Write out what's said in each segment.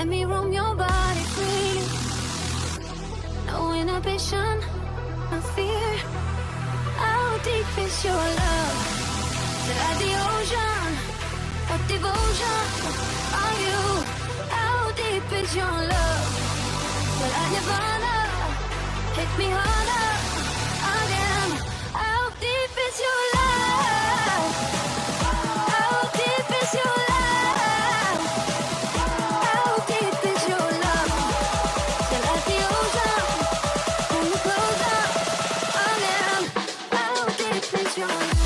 Let me roam your body freely. No inhibition, no fear. How deep is your love? Is it like the ocean? What devotion are you? How deep is your love? Is it like nirvana? Hit me harder again. How deep is your love? How deep is your love? How deep is your love? Is it like the ocean? Pull me closer again. How deep is your love?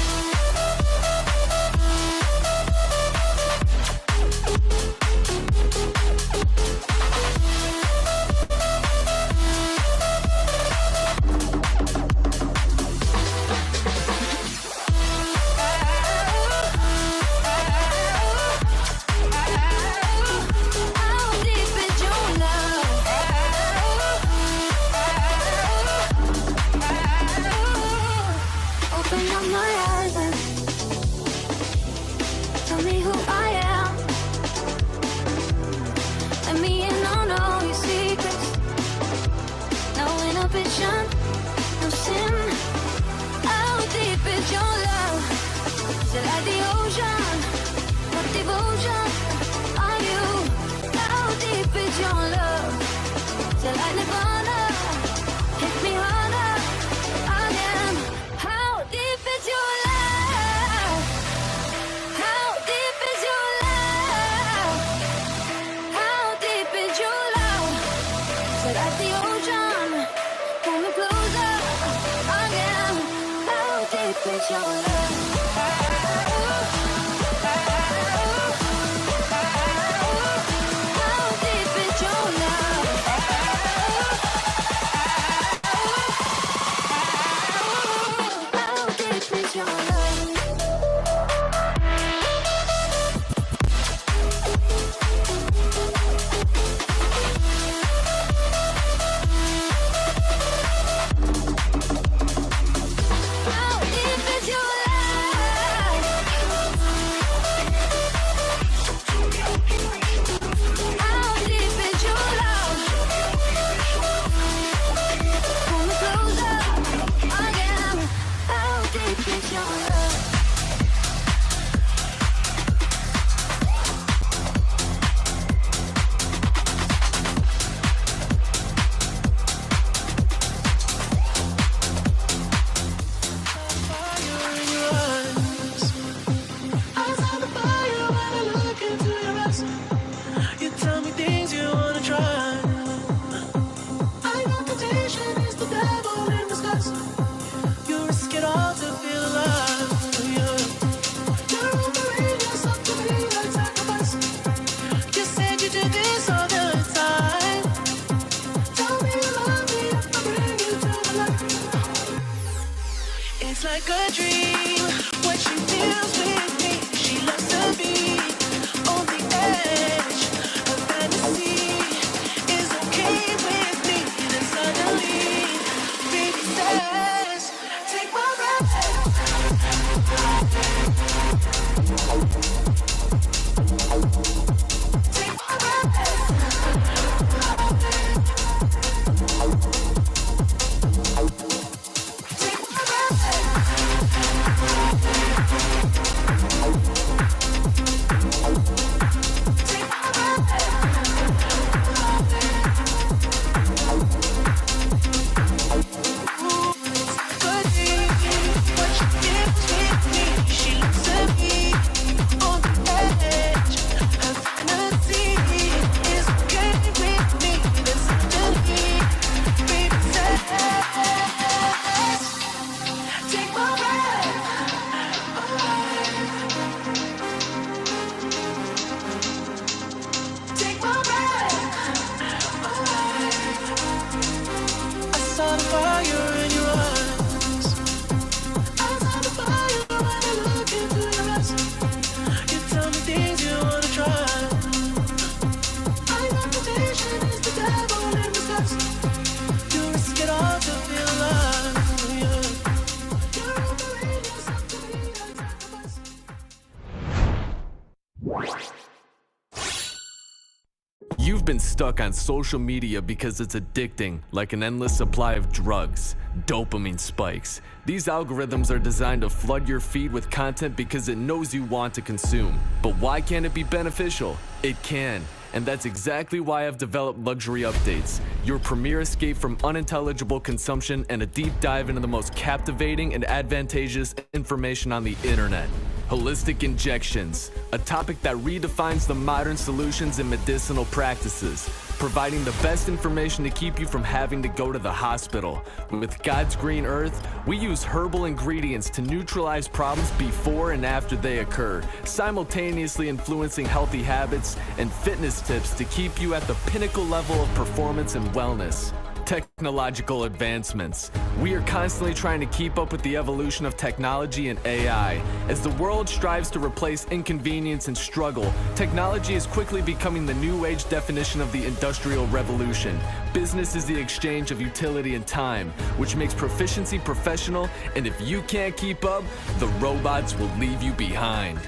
You've been stuck on social media because it's addicting, like an endless supply of drugs, dopamine spikes. These algorithms are designed to flood your feed with content because it knows you want to consume. But why can't it be beneficial? It can. And that's exactly why I've developed Luxury Updates, your premier escape from unintelligible consumption and a deep dive into the most captivating and advantageous information on the internet. Holistic injections, a topic that redefines the modern solutions in medicinal practices, providing the best information to keep you from having to go to the hospital. With God's Green Earth, we use herbal ingredients to neutralize problems before and after they occur, simultaneously influencing healthy habits and fitness tips to keep you at the pinnacle level of performance and wellness. Technological advancements. We are constantly trying to keep up with the evolution of technology and AI. As the world strives to replace inconvenience and struggle, technology is quickly becoming the new age definition of the Industrial Revolution. Business is the exchange of utility and time, which makes proficiency professional, and if you can't keep up, the robots will leave you behind.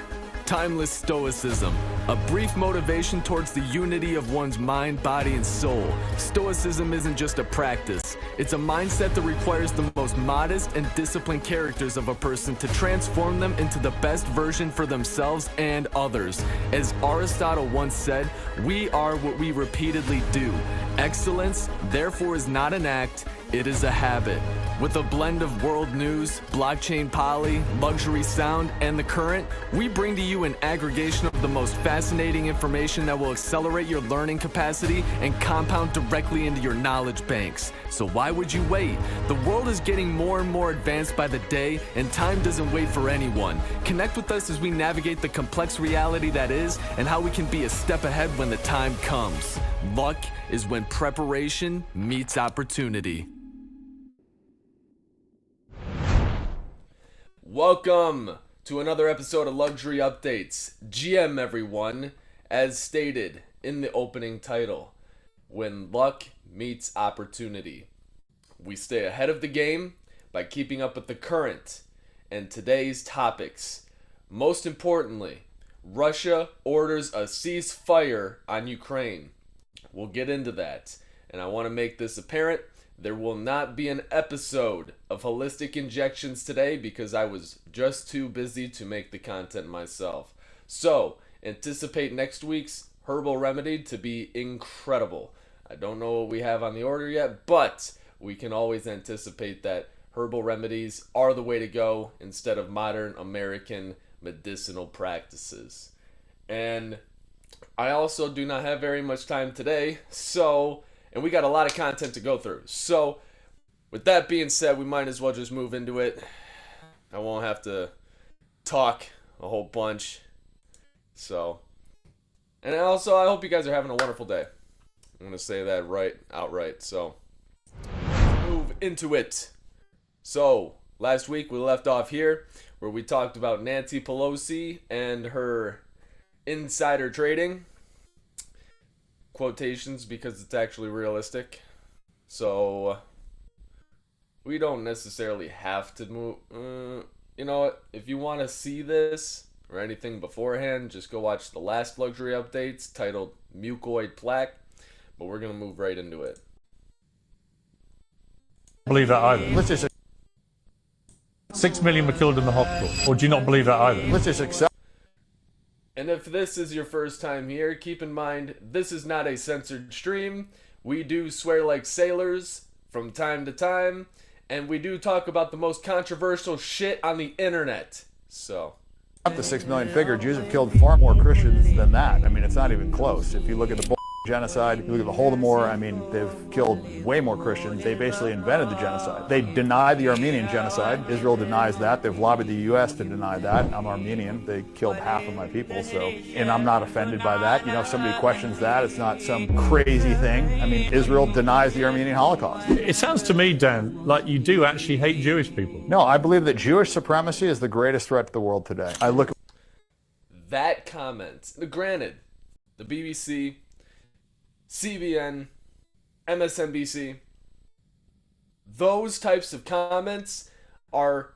Timeless Stoicism, a brief motivation towards the unity of one's mind, body, and soul. Stoicism isn't just a practice. It's a mindset that requires the most modest and disciplined characters of a person to transform them into the best version for themselves and others. As Aristotle once said, we are what we repeatedly do. Excellence, therefore, is not an act, it is a habit. With a blend of world news, blockchain poly, luxury sound, and the current, we bring to you an aggregation of the most fascinating information that will accelerate your learning capacity and compound directly into your knowledge banks. So why would you wait? The world is getting more and more advanced by the day, and time doesn't wait for anyone. Connect with us as we navigate the complex reality that is, and how we can be a step ahead when the time comes. Luck is when preparation meets opportunity. Welcome to another episode of Luxury Updates. GM everyone, as stated in the opening title, when luck meets opportunity. We stay ahead of the game by keeping up with the current and today's topics. Most importantly, Russia orders a ceasefire on Ukraine. We'll get into that, and I want to make this apparent. There will not be an episode of Holistic Injections today because I was just too busy to make the content myself. So, anticipate next week's herbal remedy to be incredible. I don't know what we have on the order yet, but we can always anticipate that herbal remedies are the way to go instead of modern American medicinal practices. And I also do not have very much time today, and we got a lot of content to go through. So, with that being said, we might as well just move into it. I won't have to talk a whole bunch. And also, I hope you guys are having a wonderful day. I'm going to say that outright. So, move into it. So, last week we left off here where we talked about Nancy Pelosi and her insider trading. Quotations because it's actually realistic. So we don't necessarily have to move. You know what? If you want to see this or anything beforehand, just go watch the last Luxury Updates titled Mucoid Plaque. But we're going to move right into it. Believe that either. Let's just 6 million were killed in the hospital. Or do you not believe that either? Let's just accept. And if this is your first time here, keep in mind, this is not a censored stream. We do swear like sailors from time to time, and we do talk about the most controversial shit on the internet. So, the 6 million figure, Jews have killed far more Christians than that. I mean, it's not even close. If you look at the genocide, you look at the Holodomor, I mean, they've killed way more Christians. They basically invented the genocide. They deny the Armenian genocide. Israel denies that. They've lobbied the U.S. to deny that. I'm Armenian. They killed half of my people, and I'm not offended by that. You know, if somebody questions that, it's not some crazy thing. I mean, Israel denies the Armenian Holocaust. It sounds to me, Dan, like you do actually hate Jewish people. No, I believe that Jewish supremacy is the greatest threat to the world today. I look at that comment. Granted, the BBC, CBN, MSNBC, those types of comments are,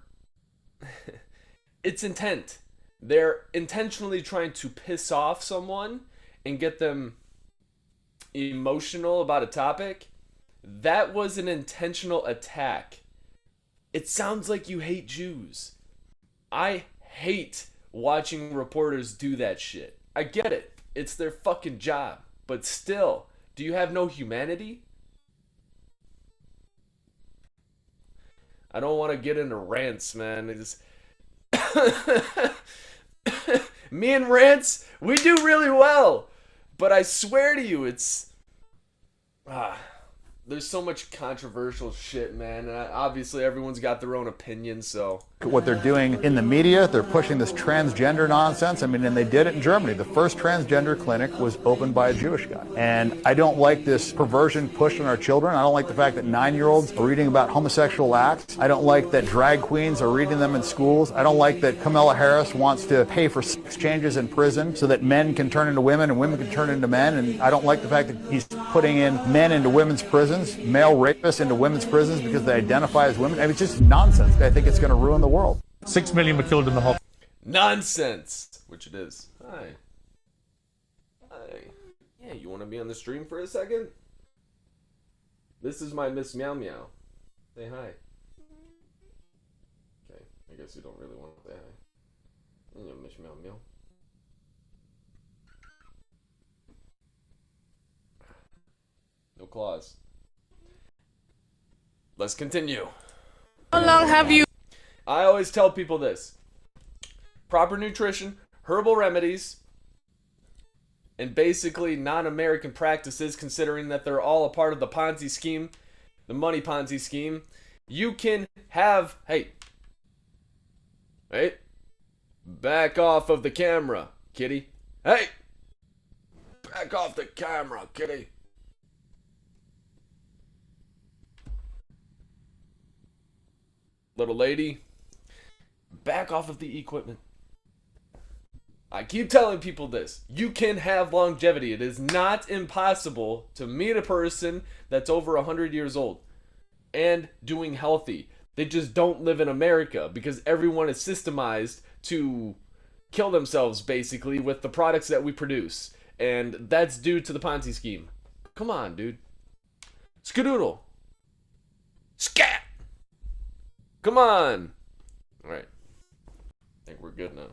it's intent. They're intentionally trying to piss off someone and get them emotional about a topic, that was an intentional attack. It sounds like you hate Jews. I hate watching reporters do that shit. I get it. It's their fucking job. But still, do you have no humanity? I don't want to get into rants, man. Me and rants, we do really well. But I swear to you, there's so much controversial shit, man. And obviously, everyone's got their own opinion, so. What they're doing in the media, they're pushing this transgender nonsense. I mean, and they did it in Germany. The first transgender clinic was opened by a Jewish guy. And I don't like this perversion pushed on our children. I don't like the fact that 9-year-olds are reading about homosexual acts. I don't like that drag queens are reading them in schools. I don't like that Kamala Harris wants to pay for sex changes in prison so that men can turn into women and women can turn into men. And I don't like the fact that he's putting in men into women's prisons, male rapists into women's prisons because they identify as women. I mean, it's just nonsense. I think it's going to ruin the world. 6 million were killed in the hospital. Nonsense! Which it is. Hi. Yeah, you want to be on the stream for a second? This is my Miss Meow Meow. Say hi. Okay, I guess you don't really want to say hi. Yeah, Miss Meow Meow. No claws. Let's continue. How long have you... I always tell people this. Proper nutrition, herbal remedies, and basically non-American practices, considering that they're all a part of the Ponzi scheme, the money Ponzi scheme. You can have... Hey. Back off of the camera, kitty. Hey. Back off the camera, kitty. Little lady. Back off of the equipment. I keep telling people this. You can have longevity. It is not impossible to meet a person that's over 100 years old and doing healthy. They just don't live in America because everyone is systemized to kill themselves, basically, with the products that we produce. And that's due to the Ponzi scheme. Come on, dude. Skadoodle. Scat! Come on! Alright. I think we're good now.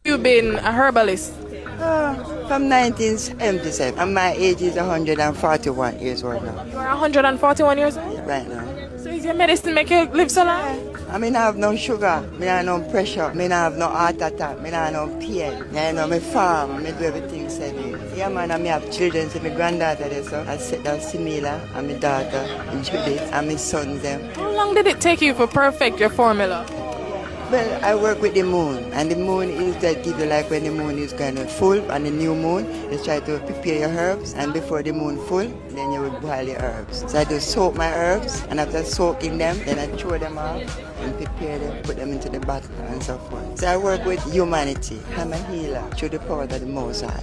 You've been a herbalist? From 1977. And my age is 141 years old now. You are 141 years old? Right now. So is your medicine make you live so long? I mean, I have no sugar, I have no pressure, I have no heart attack, I have no pain. I farm, I do everything said. Yeah, man, I have children, so my granddaughter there, so I said that Simila, and my daughter, and Judith, and my son them. How long did it take you to perfect your formula? Well, I work with the moon, and the moon is that give you like when the moon is kind of full, and the new moon, you try to prepare your herbs, and before the moon full, then you will boil the herbs. So I just soak my herbs, and after soaking them, then I throw them out, and prepare them, put them into the bottle, and so forth. So I work with humanity. I'm a healer through the power of the Most High.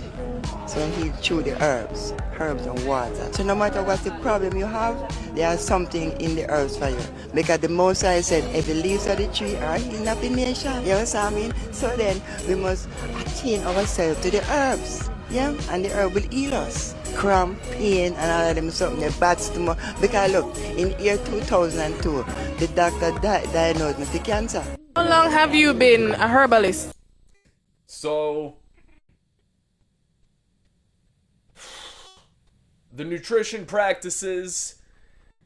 So I heal through the herbs and water. So no matter what the problem you have, there's something in the herbs for you. Because the Most High said, every leaves of the tree are healing of the nation. You know what I mean? So then we must attune ourselves to the herbs. Yeah? And the herb will heal us. Cramp, pain, and all of them something, the bats tomorrow. Because look, in year 2002, the doctor diagnosed me with cancer. How long have you been a herbalist? So, the nutrition practices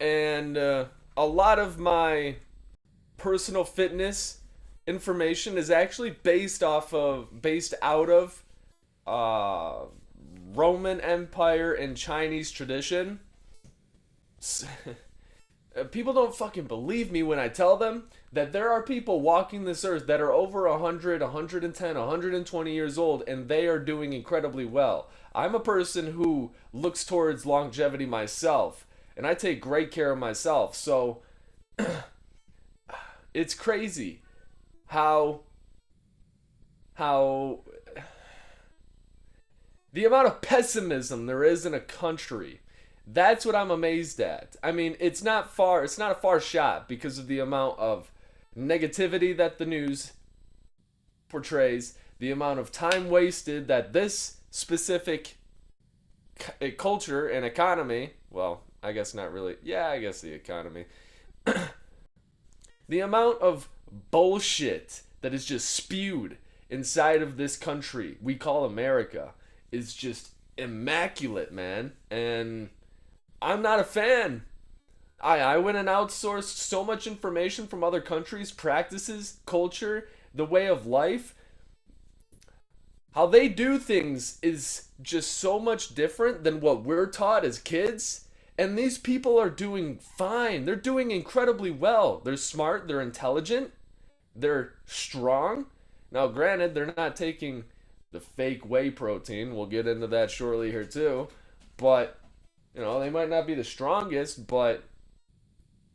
and a lot of my personal fitness information is actually based out of Roman Empire and Chinese tradition. People don't fucking believe me when I tell them that there are people walking this earth that are over 100, 110, 120 years old, and they are doing incredibly well. I'm a person who looks towards longevity myself, and I take great care of myself. So it's crazy how the amount of pessimism there is in a country. That's what I'm amazed at. I mean, it's not a far shot because of the amount of negativity that the news portrays, the amount of time wasted that this specific a culture and economy, well, I guess not really. Yeah, I guess the economy. The amount of bullshit that is just spewed inside of this country we call America is just immaculate, man. And I'm not a fan. I went and outsourced so much information from other countries, practices, culture, the way of life. How they do things is just so much different than what we're taught as kids. And these people are doing fine. They're doing incredibly well. They're smart. They're intelligent. They're strong. Now, granted, they're not taking the fake whey protein. We'll get into that shortly here too. But, you know, they might not be the strongest, but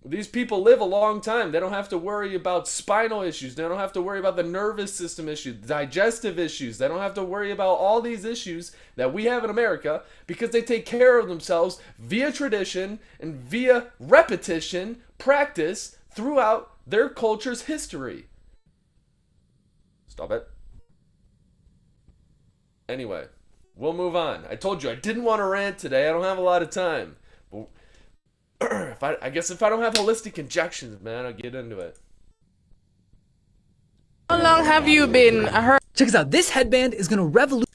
these people live a long time. They don't have to worry about spinal issues. They don't have to worry about the nervous system issues, digestive issues. They don't have to worry about all these issues that we have in America because they take care of themselves via tradition and via repetition, practice throughout their culture's history. Stop it. Anyway, we'll move on. I told you I didn't want to rant today. I don't have a lot of time. But I guess if I don't have holistic injections, man, I'll get into it. How long have you been a herbalist? Check this out. This headband is going to revolutionize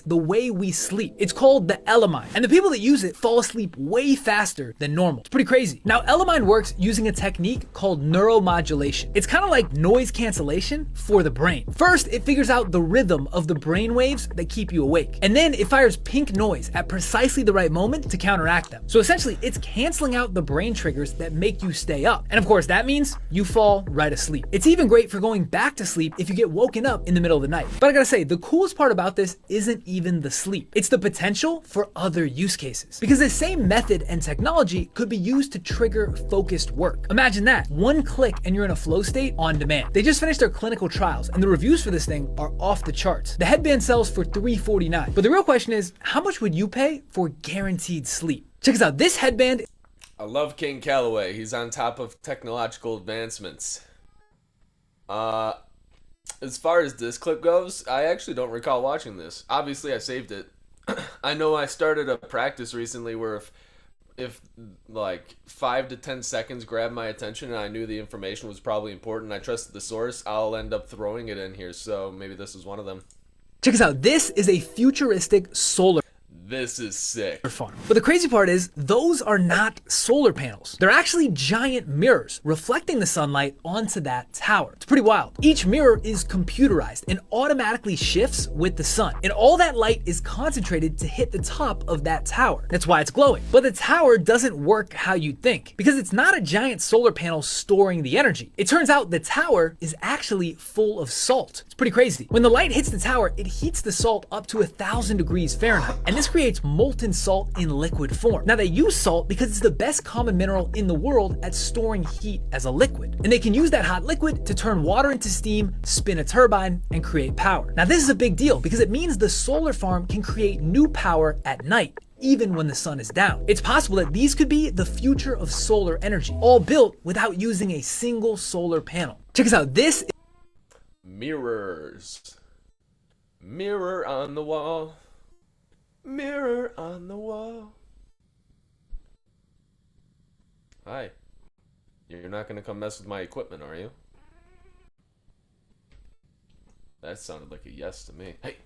the way we sleep. It's called the Elamine, and the people that use it fall asleep way faster than normal. It's pretty crazy. Now, Elamine works using a technique called neuromodulation. It's kind of like noise cancellation for the brain. First, it figures out the rhythm of the brain waves that keep you awake, and then it fires pink noise at precisely the right moment to counteract them. So essentially, it's canceling out the brain triggers that make you stay up. And of course, that means you fall right asleep. It's even great for going back to sleep if you get woken up in the middle of the night. But I gotta say, the coolest part about this isn't even the sleep. It's the potential for other use cases. Because the same method and technology could be used to trigger focused work. Imagine that. One click and you're in a flow state on demand. They just finished their clinical trials and the reviews for this thing are off the charts. The headband sells for $349. But the real question is, how much would you pay for guaranteed sleep? Check this out. This headband... I love King Calloway. He's on top of technological advancements. As far as this clip goes, I actually don't recall watching this. Obviously, I saved it. I know I started a practice recently where if like 5 to 10 seconds grabbed my attention and I knew the information was probably important and I trusted the source, I'll end up throwing it in here. So maybe this is one of them. Check this out. This is a futuristic solar This is sick. farm. But the crazy part is, those are not solar panels. They're actually giant mirrors reflecting the sunlight onto that tower. It's pretty wild. Each mirror is computerized and automatically shifts with the sun. And all that light is concentrated to hit the top of that tower. That's why it's glowing. But the tower doesn't work how you'd think, because it's not a giant solar panel storing the energy. It turns out the tower is actually full of salt. It's pretty crazy. When the light hits the tower, it heats the salt up to 1,000 degrees Fahrenheit. And this creates molten salt in liquid form. Now, they use salt because it's the best common mineral in the world at storing heat as a liquid. And they can use that hot liquid to turn water into steam, spin a turbine, and create power. Now, this is a big deal because it means the solar farm can create new power at night, even when the sun is down. It's possible that these could be the future of solar energy, all built without using a single solar panel. Check this out. This is Mirrors. Mirror on the wall. Mirror on the wall. Hi. You're not gonna come mess with my equipment, are you? That sounded like a yes to me. Hey.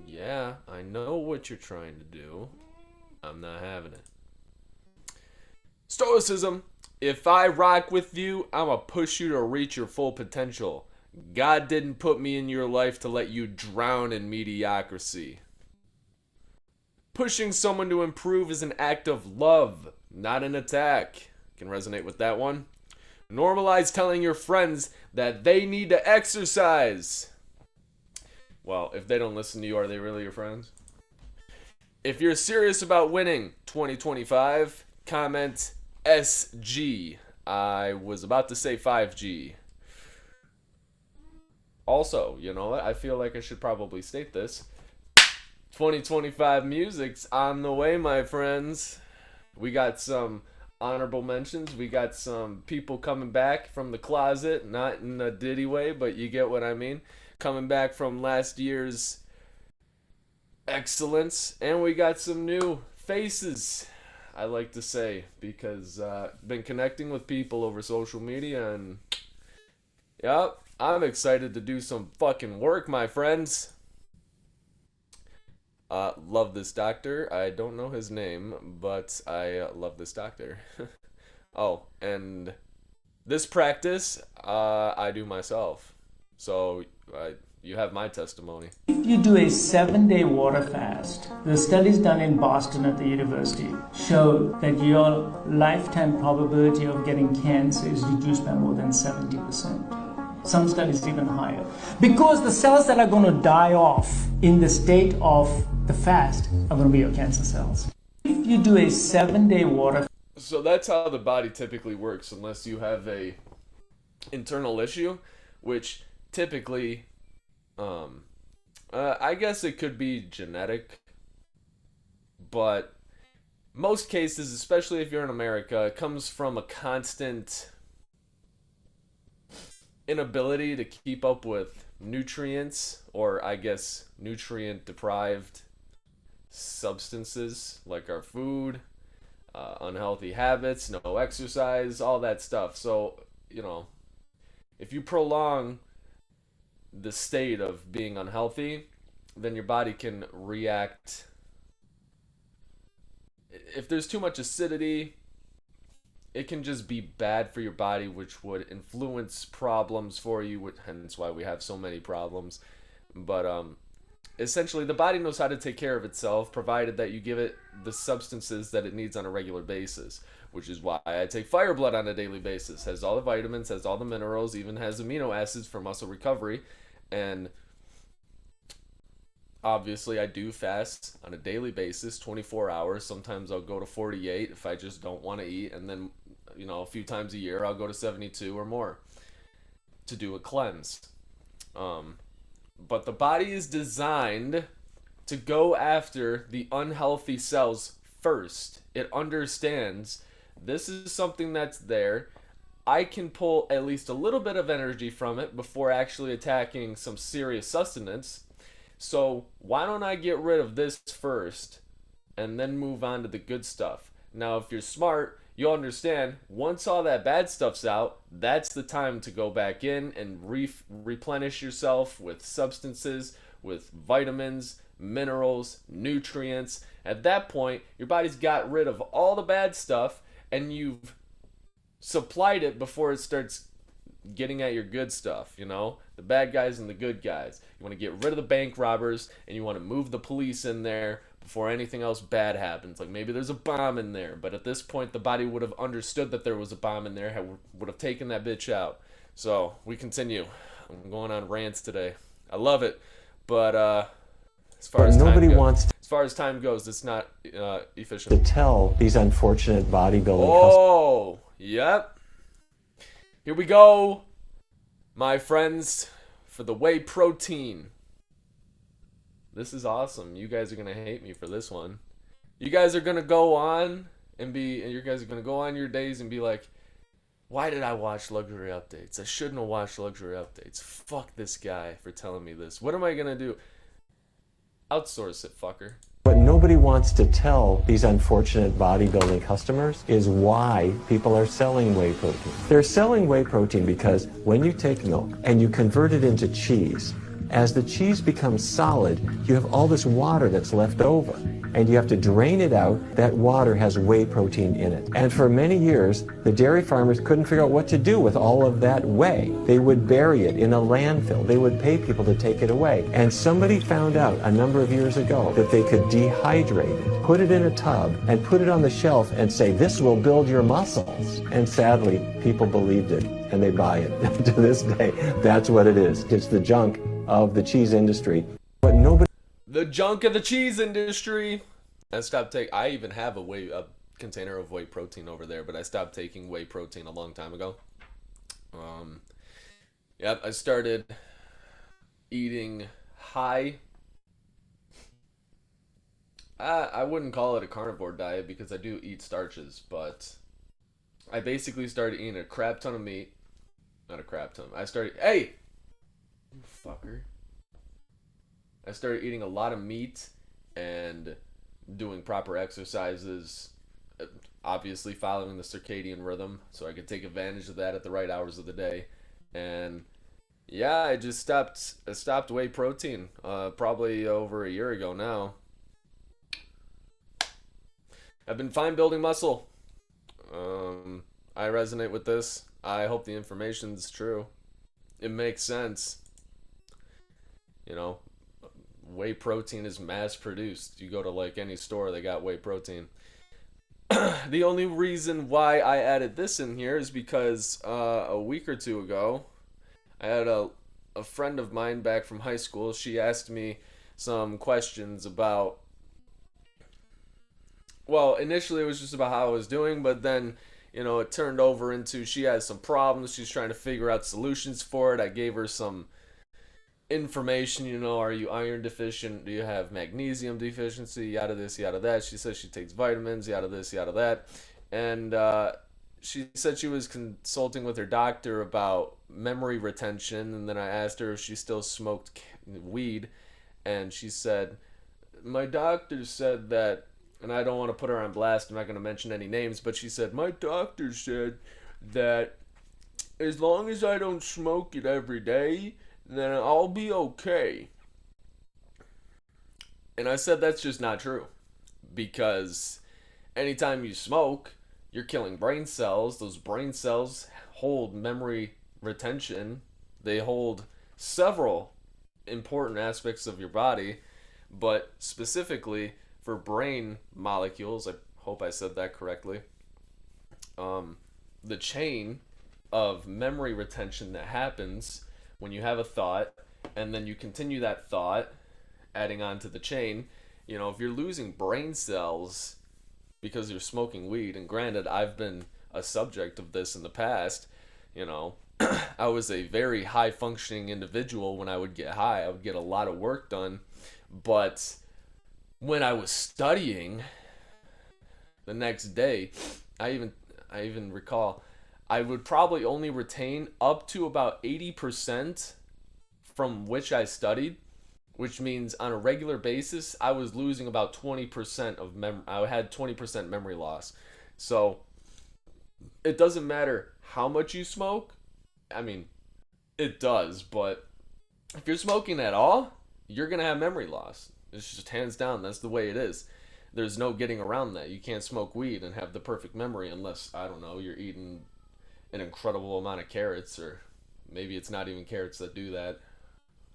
Yeah, I know what you're trying to do. I'm not having it. Stoicism. If I rock with you, I'ma push you to reach your full potential. God didn't put me in your life to let you drown in mediocrity. Pushing someone to improve is an act of love, not an attack. Can resonate with that one. Normalize telling your friends that they need to exercise. Well, if they don't listen to you, are they really your friends? If you're serious about winning 2025, comment SG. I was about to say 5G. Also, you know what? I feel like I should probably state this. 2025 music's on the way, my friends. We got some honorable mentions. We got some people coming back from the closet. Not in a Diddy way, but you get what I mean. Coming back from last year's excellence, and we got some new faces, I like to say, because been connecting with people over social media, and yep, I'm excited to do some fucking work, my friends. Love this doctor. I don't know his name, but I love this doctor. Oh, and this practice, I do myself. So, you have my testimony. If you do a 7-day water fast, the studies done in Boston at the university show that your lifetime probability of getting cancer is reduced by more than 70%. Some studies even higher. Because the cells that are going to die off in the state of the fast are going to be your cancer cells. If you do a 7-day water fast, so that's how the body typically works, unless you have a internal issue, which typically, I guess it could be genetic, but most cases, especially if you're in America, it comes from a constant inability to keep up with nutrients, or I guess nutrient deprived substances like our food, unhealthy habits, no exercise, all that stuff. So, you know, if you prolong the state of being unhealthy, then your body can react. If there's too much acidity, it can just be bad for your body, which would influence problems for you, hence why we have so many problems. But essentially, the body knows how to take care of itself, provided that you give it the substances that it needs on a regular basis, which is why I take Fire Blood on a daily basis. Has all the vitamins, has all the minerals, even has amino acids for muscle recovery. And obviously, I do fast on a daily basis, 24 hours. Sometimes I'll go to 48 if I just don't want to eat. And then, you know, a few times a year, I'll go to 72 or more to do a cleanse. But the body is designed to go after the unhealthy cells first. It understands this is something that's there. I can pull at least a little bit of energy from it before actually attacking some serious sustenance. So why don't I get rid of this first and then move on to the good stuff? Now, if you're smart, you'll understand once all that bad stuff's out, that's the time to go back in and replenish yourself with substances, with vitamins, minerals, nutrients. At that point, your body's got rid of all the bad stuff and you've supplied it before it starts getting at your good stuff, you know? The bad guys and the good guys. You want to get rid of the bank robbers and you want to move the police in there before anything else bad happens. Like maybe there's a bomb in there, but at this point the body would have understood that there was a bomb in there, would have taken that bitch out. So we continue. I'm going on rants today. I love it, but as far as time goes, it's not efficient. To tell these unfortunate bodybuilding customers. Yep. Here we go, my friends, for the whey protein. This is awesome. You guys are going to hate me for this one. You guys are going to go on and you guys are going to go on your days and be like, why did I watch Luxury Updates? I shouldn't have watched Luxury Updates. Fuck this guy for telling me this. What am I going to do? Outsource it, fucker. What nobody wants to tell these unfortunate bodybuilding customers is why people are selling whey protein. They're selling whey protein because when you take milk and you convert it into cheese, as the cheese becomes solid, you have all this water that's left over, and you have to drain it out. That water has whey protein in it. And for many years, the dairy farmers couldn't figure out what to do with all of that whey. They would bury it in a landfill. They would pay people to take it away. And somebody found out a number of years ago that they could dehydrate it, put it in a tub, and put it on the shelf and say, this will build your muscles. And sadly, people believed it, and they buy it. To this day, that's what it is. It's the junk of the cheese industry. But nobody... The junk of the cheese industry. I even have a container of whey protein over there, but I stopped taking whey protein a long time ago. Yep, I started eating high. I wouldn't call it a carnivore diet because I do eat starches, but I basically started eating a crap ton of meat. Not a crap ton. You fucker. I started eating a lot of meat and doing proper exercises, obviously following the circadian rhythm so I could take advantage of that at the right hours of the day. And yeah, I just stopped whey protein probably over a year ago now. I've been fine building muscle. I resonate with this. I hope the information's true. It makes sense. You know, whey protein is mass produced. You go to like any store, they got whey protein. The only reason why I added this in here is because a week or two ago, I had a friend of mine back from high school. She asked me some questions about, well, initially it was just about how I was doing, but then, you know, it turned over into she has some problems. She's trying to figure out solutions for it. I gave her some information, you know, are you iron deficient? Do you have magnesium deficiency? Yada this, yada that. She says she takes vitamins, yada this, yada that. And she said she was consulting with her doctor about memory retention. And then I asked her if she still smoked weed. And she said, my doctor said that, and I don't want to put her on blast, I'm not going to mention any names, but she said, my doctor said that as long as I don't smoke it every day, then I'll be okay. And I said that's just not true. Because anytime you smoke, you're killing brain cells. Those brain cells hold memory retention. They hold several important aspects of your body, but specifically for brain molecules, I hope I said that correctly, the chain of memory retention that happens when you have a thought and then you continue that thought, adding on to the chain, you know, if you're losing brain cells because you're smoking weed, and granted, I've been a subject of this in the past, you know, I was a very high functioning individual. When I would get high, I would get a lot of work done, but when I was studying the next day, I even recall I would probably only retain up to about 80% from which I studied, which means on a regular basis I was losing about 20% of I had 20% memory loss. So it doesn't matter how much you smoke. I mean, it does, but if you're smoking at all, you're going to have memory loss. It's just hands down, that's the way it is. There's no getting around that. You can't smoke weed and have the perfect memory unless, I don't know, you're eating an incredible amount of carrots, or maybe it's not even carrots that do that.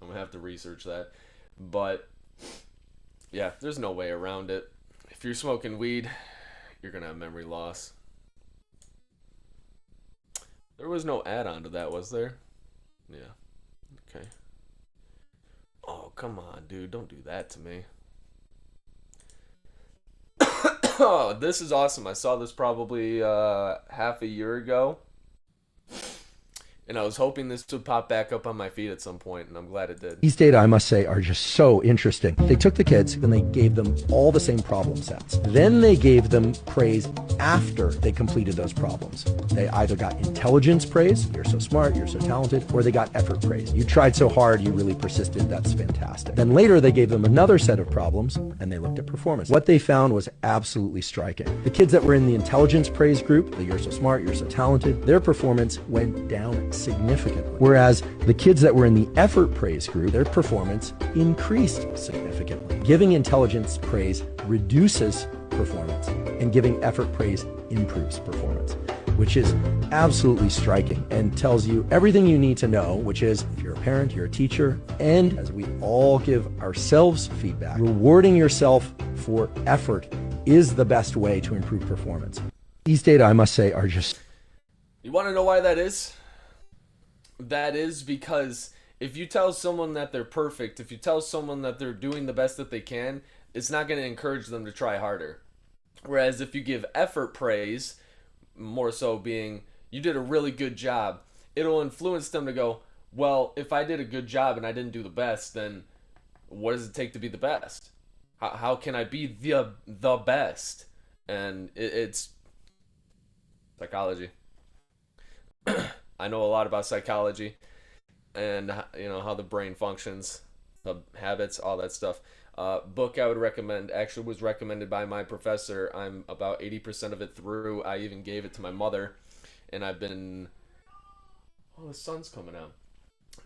I'm gonna have to research that. But yeah, there's no way around it. If you're smoking weed, you're gonna have memory loss. There was no add-on to that, was there? Yeah. Okay. Oh, come on, dude. Don't do that to me. Oh, this is awesome. I saw this probably half a year ago. And I was hoping this would pop back up on my feed at some point, and I'm glad it did. These data, I must say, are just so interesting. They took the kids and they gave them all the same problem sets. Then they gave them praise after they completed those problems. They either got intelligence praise, you're so smart, you're so talented, or they got effort praise. You tried so hard, you really persisted, that's fantastic. Then later they gave them another set of problems and they looked at performance. What they found was absolutely striking. The kids that were in the intelligence praise group, the you're so smart, you're so talented, their performance went down significantly. Whereas the kids that were in the effort praise group, their performance increased significantly. Giving intelligence praise reduces performance, and giving effort praise improves performance, which is absolutely striking and tells you everything you need to know, which is if you're a parent, you're a teacher, and as we all give ourselves feedback, rewarding yourself for effort is the best way to improve performance. These data, I must say, are just... You want to know why that is? That is because if you tell someone that they're perfect, if you tell someone that they're doing the best that they can, it's not going to encourage them to try harder. Whereas if you give effort praise, more so being, you did a really good job, it'll influence them to go, well, if I did a good job and I didn't do the best, then what does it take to be the best? How can I be the best? And it's psychology. I know a lot about psychology and, you know, how the brain functions, the habits, all that stuff. Book I would recommend actually was recommended by my professor. I'm about 80% of it through. I even gave it to my mother, and I've been... Oh, the sun's coming out.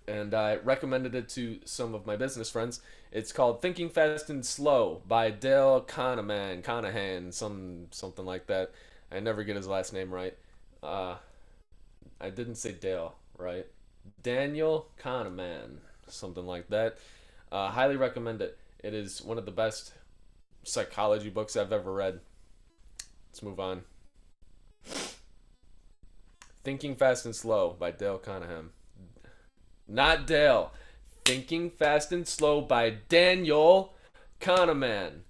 And I recommended it to some of my business friends. It's called Thinking Fast and Slow by Dale Conahan, something like that. I never get his last name right. I didn't say Dale, right? Daniel Kahneman, something like that. Highly recommend it. It is one of the best psychology books I've ever read. Let's move on. Thinking Fast and Slow by Dale Conahan. Not Dale. Thinking Fast and Slow by Daniel Kahneman.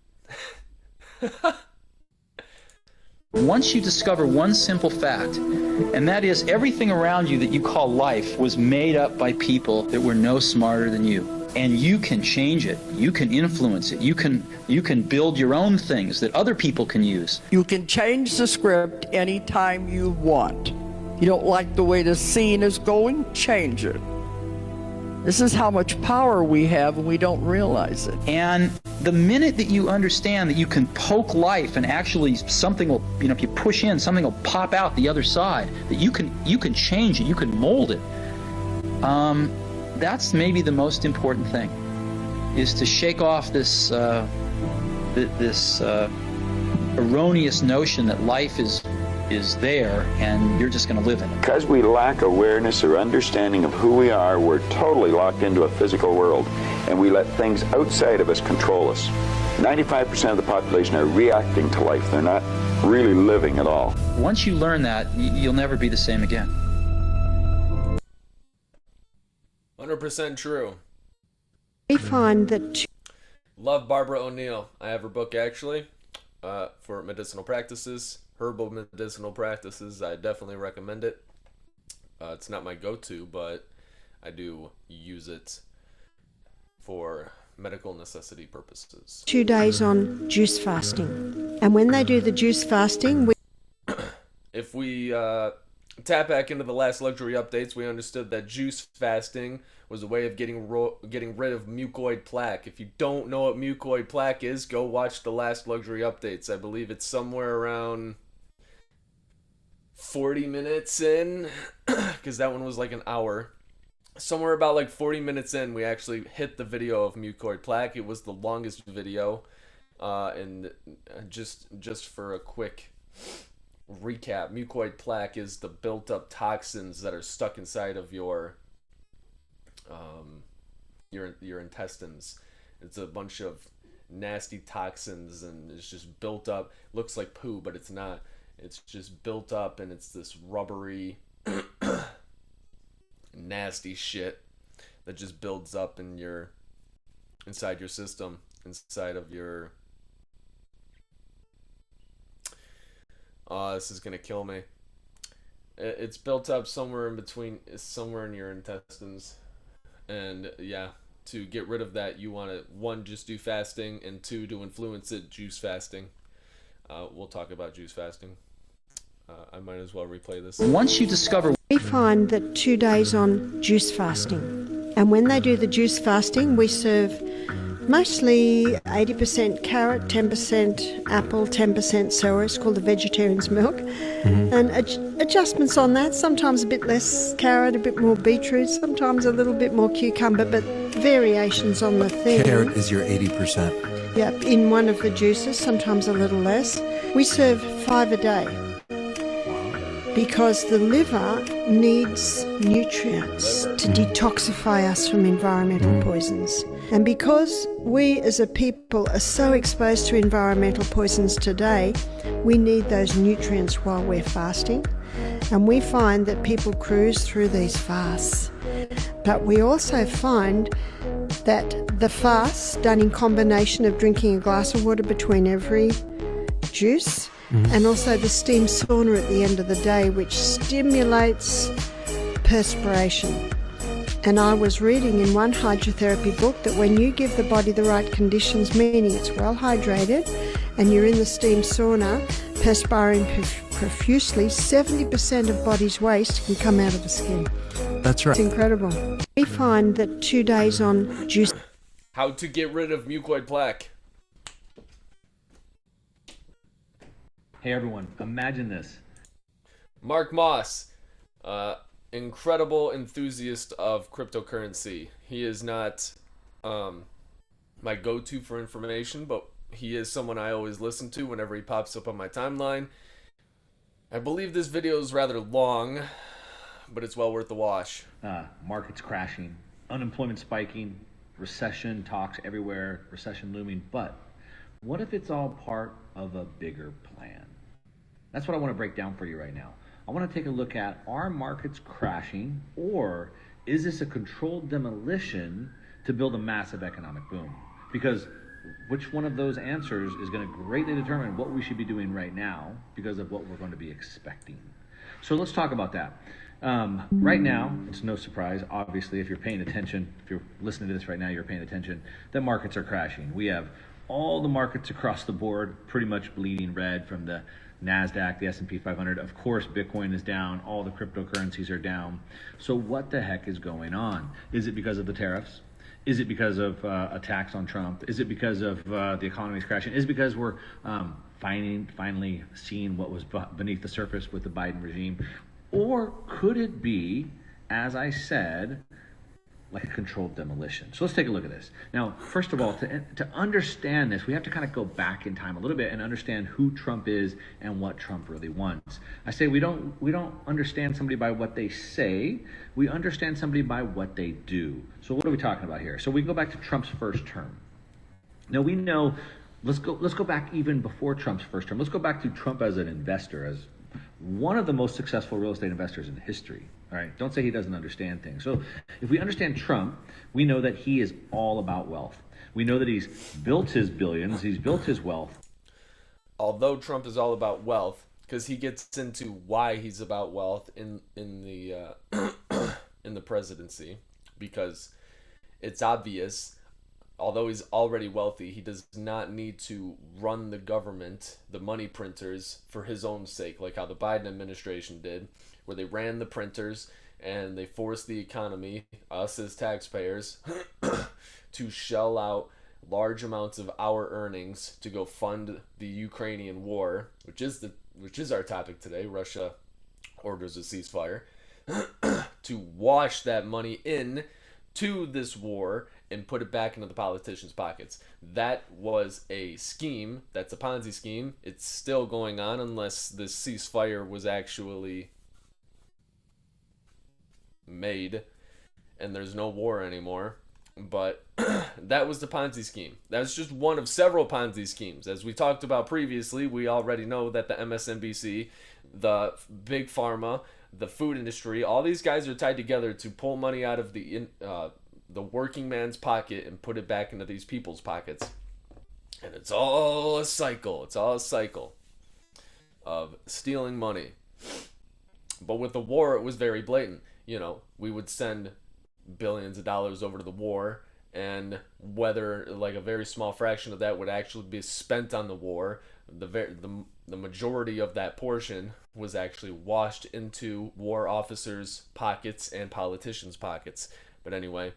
Once you discover one simple fact, and that is everything around you that you call life was made up by people that were no smarter than you. And you can change it. You can influence it. You can build your own things that other people can use. You can change the script anytime you want. You don't like the way the scene is going? Change it. This is how much power we have, and we don't realize it. And the minute that you understand that you can poke life and actually something will, if you push in, something will pop out the other side, that you can change it, you can mold it. That's maybe the most important thing, is to shake off this erroneous notion that life is there and you're just going to live in it. Because we lack awareness or understanding of who we are, we're totally locked into a physical world, and we let things outside of us control us. 95% of the population are reacting to life. They're not really living at all. Once you learn that, you'll never be the same again. 100% true. We find that... Love Barbara O'Neill. I have her book, actually, for medicinal practices. Herbal medicinal practices. I definitely recommend it. It's not my go-to, but I do use it for medical necessity purposes. 2 days on juice fasting. And when they do the juice fasting... If we tap back into the last luxury updates, we understood that juice fasting was a way of getting rid of mucoid plaque. If you don't know what mucoid plaque is, go watch the last luxury updates. I believe it's somewhere around 40 minutes in, because that one was like an hour. Somewhere about like 40 minutes in, we actually hit the video of mucoid plaque. It was the longest video, and just for a quick recap, mucoid plaque is the built-up toxins that are stuck inside of your intestines. It's a bunch of nasty toxins, and it's just built up. Looks like poo, but it's not. It's just built up, and it's this rubbery, nasty shit that just builds up inside your system, inside of your... this is gonna kill me. It's built up somewhere in between, somewhere in your intestines, and yeah, to get rid of that, you want to, 1, just do fasting, and 2, to influence it, juice fasting. We'll talk about juice fasting. I might as well replay this. Once you discover... We find that 2 days on juice fasting. And when they do the juice fasting, we serve mostly 80% carrot, 10% apple, 10% sour. It's called the vegetarian's milk. Mm-hmm. And adjustments on that, sometimes a bit less carrot, a bit more beetroot, sometimes a little bit more cucumber, but variations on the theme. Carrot is your 80%. Yeah, in one of the juices, sometimes a little less. We serve 5 a day, because the liver needs nutrients to detoxify us from environmental poisons. And because we as a people are so exposed to environmental poisons today, we need those nutrients while we're fasting. And we find that people cruise through these fasts. But we also find that the fasts, done in combination of drinking a glass of water between every juice, and also the steam sauna at the end of the day, which stimulates perspiration. And I was reading in one hydrotherapy book that when you give the body the right conditions, meaning it's well hydrated, and you're in the steam sauna, perspiring profusely, 70% of body's waste can come out of the skin. That's right. It's incredible. We find that 2 days on juice... How to get rid of mucoid plaque. Hey everyone, imagine this. Mark Moss, incredible enthusiast of cryptocurrency. He is not my go-to for information, but he is someone I always listen to whenever he pops up on my timeline. I believe this video is rather long, but it's well worth the watch. Markets crashing, unemployment spiking, recession talks everywhere, recession looming, but what if it's all part of a bigger plan? That's what I want to break down for you right now. I want to take a look at, are markets crashing, or is this a controlled demolition to build a massive economic boom? Because which one of those answers is going to greatly determine what we should be doing right now because of what we're going to be expecting. So let's talk about that. Right now, it's no surprise, obviously, if you're paying attention, if you're listening to this right now, you're paying attention, that markets are crashing. We have all the markets across the board pretty much bleeding red, from the NASDAQ, the S&P 500. Of course, Bitcoin is down. All the cryptocurrencies are down. So what the heck is going on? Is it because of the tariffs? Is it because of attacks on Trump? Is it because of the economy is crashing? Is it because we're finally seeing what was beneath the surface with the Biden regime? Or could it be, as I said, like a controlled demolition? So let's take a look at this. Now, first of all, to understand this, we have to kind of go back in time a little bit and understand who Trump is and what Trump really wants. I say we don't understand somebody by what they say. We understand somebody by what they do. So what are we talking about here? So we can go back to Trump's first term. Now we know, let's go back even before Trump's first term. Let's go back to Trump as an investor, as one of the most successful real estate investors in history. All right, don't say he doesn't understand things. So if we understand Trump, we know that he is all about wealth. We know that he's built his billions, he's built his wealth. Although Trump is all about wealth, because he gets into why he's about wealth in the in the presidency, because it's obvious. Although he's already wealthy, he does not need to run the government, the money printers, for his own sake, like how the Biden administration did, where they ran the printers and they forced the economy, us as taxpayers, to shell out large amounts of our earnings to go fund the Ukrainian war, which is our topic today. Russia orders a ceasefire, to wash that money in to this war and put it back into the politicians' pockets. That was a scheme. That's a Ponzi scheme. It's still going on unless this ceasefire was actually made and there's no war anymore. But that was the Ponzi scheme. That's just one of several Ponzi schemes. As we talked about previously, we already know that the MSNBC, the big pharma, the food industry, all these guys are tied together to pull money out of the working man's pocket and put it back into these people's pockets. And it's all a cycle. It's all a cycle of stealing money. But with the war, it was very blatant. You know, we would send billions of dollars over to the war, and whether like a very small fraction of that would actually be spent on the war, the majority of that portion was actually washed into war officers' pockets and politicians' pockets. But anyway,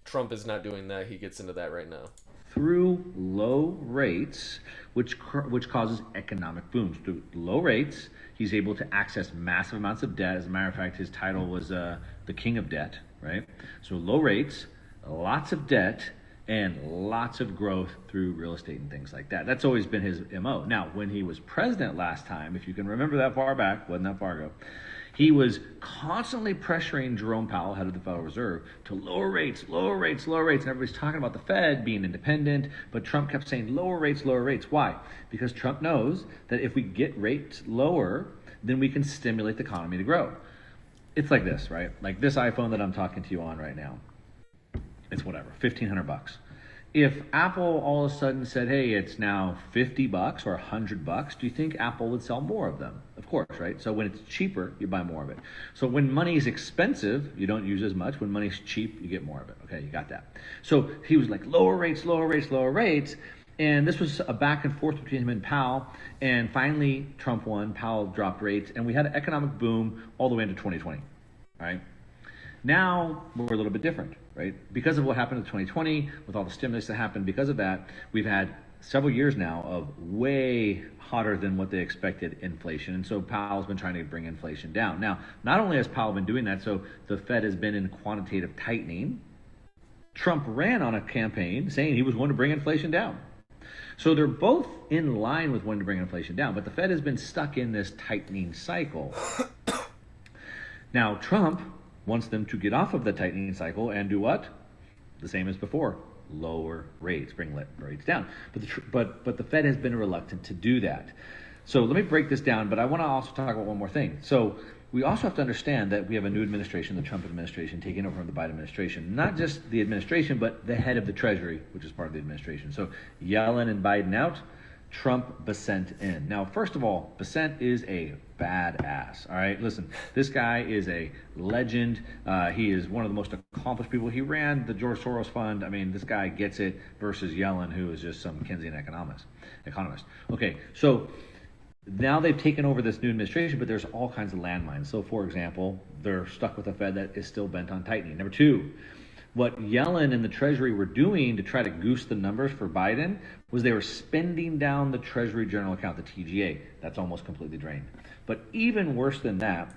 Trump is not doing that. He gets into that right now. Through low rates, which causes economic booms. Through low rates, he's able to access massive amounts of debt. As a matter of fact, his title was the king of debt, right? So low rates, lots of debt, and lots of growth through real estate and things like that. That's always been his MO. Now, when he was president last time, if you can remember that far back, wasn't that far ago, he was constantly pressuring Jerome Powell, head of the Federal Reserve, to lower rates, lower rates, lower rates. And everybody's talking about the Fed being independent, but Trump kept saying lower rates, lower rates. Why? Because Trump knows that if we get rates lower, then we can stimulate the economy to grow. It's like this, right? Like this iPhone that I'm talking to you on right now. It's whatever, $1,500. If Apple all of a sudden said, hey, it's now $50 or $100, do you think Apple would sell more of them? Of course, right? So when it's cheaper, you buy more of it. So when money is expensive, you don't use as much. When money's cheap, you get more of it. Okay, you got that. So he was like, lower rates, lower rates, lower rates. And this was a back and forth between him and Powell. And finally, Trump won, Powell dropped rates, and we had an economic boom all the way into 2020, right? Now we're a little bit different, right? Because of what happened in 2020, with all the stimulus that happened, because of that, we've had several years now of way hotter than what they expected inflation. And so Powell's been trying to bring inflation down. Now, not only has Powell been doing that, so the Fed has been in quantitative tightening. Trump ran on a campaign saying he was going to bring inflation down. So they're both in line with wanting to bring inflation down, but the Fed has been stuck in this tightening cycle. Now, Trump wants them to get off of the tightening cycle and do what? The same as before, lower rates, bring rates down. But the Fed has been reluctant to do that. So let me break this down, but I want to also talk about one more thing. So we also have to understand that we have a new administration, the Trump administration, taking over from the Biden administration. Not just the administration, but the head of the Treasury, which is part of the administration. So Yellen and Biden out, Trump Bessent in. Now, first of all, Bessent is a badass. All right, listen, this guy is a legend. He is one of the most accomplished people. He ran the George Soros Fund. I mean, this guy gets it versus Yellen, who is just some Keynesian economist. Okay, so now they've taken over this new administration, but there's all kinds of landmines. So, for example, they're stuck with a Fed that is still bent on tightening. Number two, what Yellen and the Treasury were doing to try to goose the numbers for Biden was they were spending down the Treasury General Account, the TGA. That's almost completely drained. But even worse than that,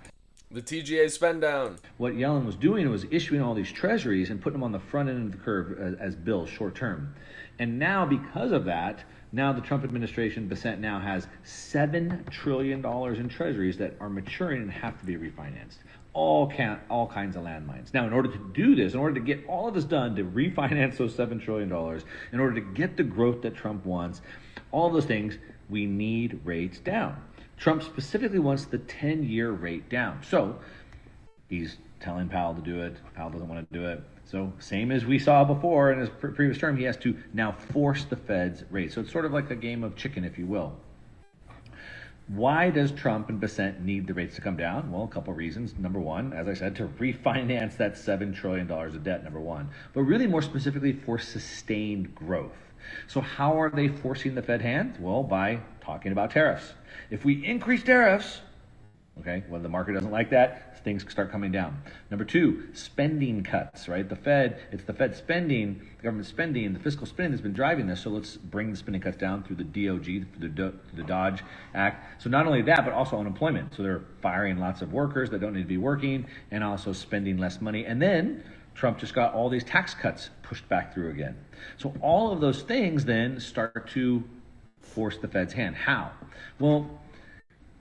the TGA spend down. What Yellen was doing was issuing all these treasuries and putting them on the front end of the curve as bills, short term. And now, because of that, now the Trump administration, Bessent now has $7 trillion in treasuries that are maturing and have to be refinanced. All kinds of landmines. Now, in order to do this, in order to get all of this done, to refinance those $7 trillion, in order to get the growth that Trump wants, all those things, we need rates down. Trump specifically wants the 10-year rate down. So he's telling Powell to do it. Powell doesn't want to do it. So same as we saw before in his previous term, he has to now force the Fed's rate. So it's sort of like a game of chicken, if you will. Why does Trump and Bessent need the rates to come down? Well, a couple reasons. Number one, as I said, to refinance that $7 trillion of debt, number one. But really more specifically for sustained growth. So how are they forcing the Fed hand? Well, by talking about tariffs. If we increase tariffs, okay, well, the market doesn't like that, things start coming down. Number two, spending cuts, right? It's the Fed spending, the government spending, the fiscal spending that's been driving this. So let's bring the spending cuts down through the DOG, through the Dodge Act. So not only that, but also unemployment. So they're firing lots of workers that don't need to be working and also spending less money. And then Trump just got all these tax cuts pushed back through again. So all of those things then start to force the Fed's hand. How? Well,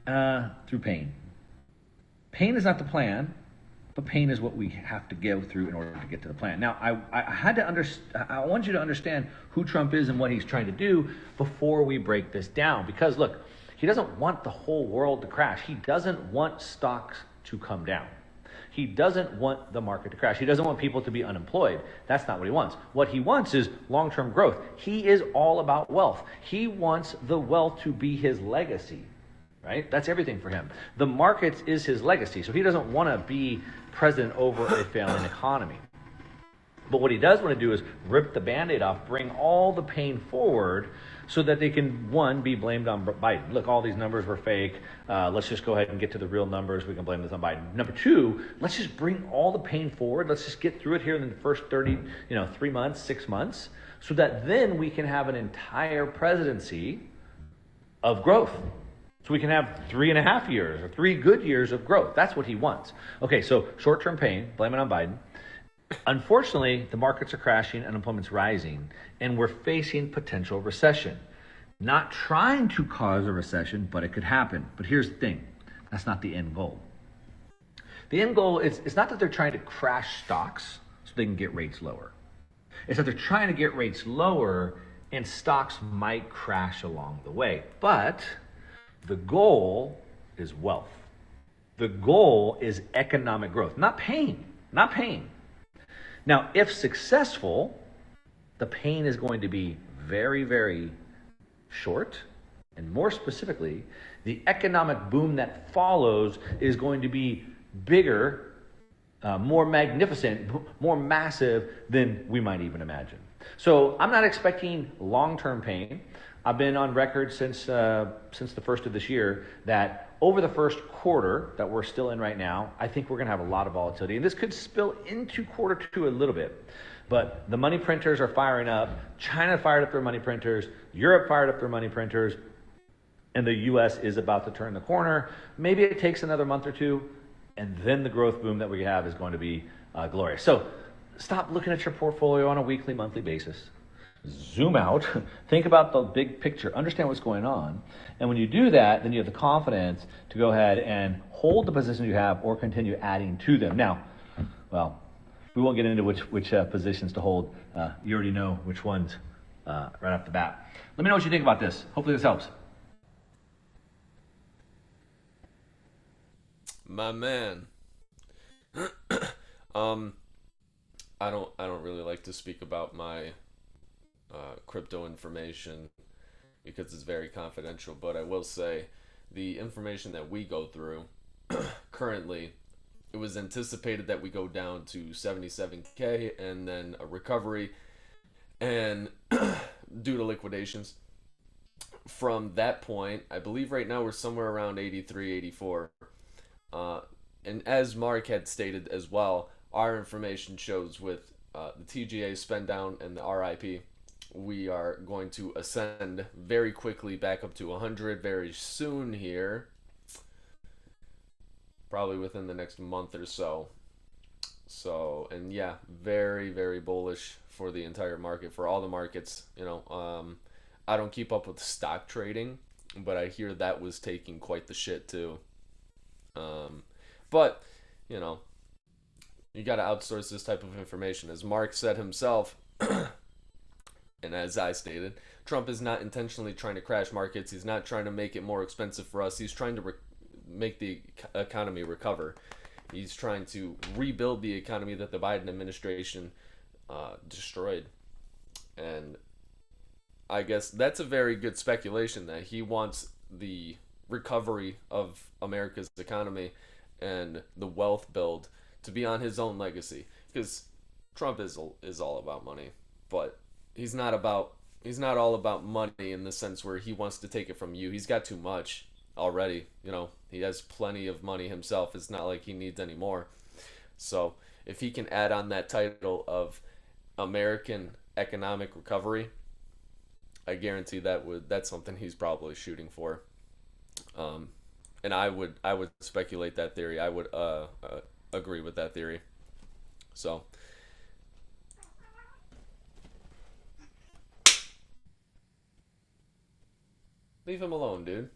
through pain. Pain is not the plan, but pain is what we have to go through in order to get to the plan. Now, I want you to understand who Trump is and what he's trying to do before we break this down. Because look, he doesn't want the whole world to crash. He doesn't want stocks to come down. He doesn't want the market to crash. He doesn't want people to be unemployed. That's not what he wants. What he wants is long-term growth. He is all about wealth. He wants the wealth to be his legacy. Right? That's everything for him. The markets is his legacy. So he doesn't want to be president over a failing economy. But what he does want to do is rip the Band-Aid off, bring all the pain forward so that they can, one, be blamed on Biden. Look, all these numbers were fake. Let's just go ahead and get to the real numbers. We can blame this on Biden. Number two, let's just bring all the pain forward. Let's just get through it here in the first 3 months, 6 months, so that then we can have an entire presidency of growth. So we can have 3.5 years or 3 good years of growth. That's what he wants. Okay, so short-term pain, blame it on Biden. Unfortunately, the markets are crashing, unemployment's rising, and we're facing potential recession. Not trying to cause a recession, but it could happen. But here's the thing, that's not the end goal. The end goal is, it's not that they're trying to crash stocks so they can get rates lower. It's that they're trying to get rates lower and stocks might crash along the way. But the goal is wealth. The goal is economic growth, not pain, not pain. Now, if successful, the pain is going to be very, very short. And more specifically, the economic boom that follows is going to be bigger, more magnificent, more massive than we might even imagine. So I'm not expecting long-term pain. I've been on record since the first of this year that over the first quarter that we're still in right now, I think we're going to have a lot of volatility. And this could spill into quarter two a little bit. But the money printers are firing up. China fired up their money printers. Europe fired up their money printers. And the U.S. is about to turn the corner. Maybe it takes another month or two, and then the growth boom that we have is going to be glorious. So stop looking at your portfolio on a weekly, monthly basis. Zoom out, think about the big picture, understand what's going on. And when you do that, then you have the confidence to go ahead and hold the positions you have or continue adding to them. Now, well, we won't get into which positions to hold. You already know which ones right off the bat. Let me know what you think about this. Hopefully this helps. My man. I don't really like to speak about my crypto information because it's very confidential, but I will say the information that we go through currently, it was anticipated that we go down to 77K and then a recovery, and due to liquidations from that point, I believe right now we're somewhere around 83, 84. And as Mark had stated as well, our information shows with the TGA spend down and the RIP, we are going to ascend very quickly back up to 100 very soon here, probably within the next month or so. So, and yeah, very, very bullish for the entire market, for all the markets. You know, I don't keep up with stock trading, but I hear that was taking quite the shit too. But, you know, you got to outsource this type of information. As Mark said himself, and as I stated, Trump is not intentionally trying to crash markets. He's not trying to make it more expensive for us. He's trying to make the economy recover. He's trying to rebuild the economy that the Biden administration destroyed. And I guess that's a very good speculation that he wants the recovery of America's economy and the wealth build to be on his own legacy, because Trump is all about money, but he's not all about money in the sense where he wants to take it from you. He's got too much already. You know, he has plenty of money himself. It's not like he needs any more. So if he can add on that title of American economic recovery, I guarantee that's something he's probably shooting for. And I would speculate that theory. I would agree with that theory. So leave him alone, dude.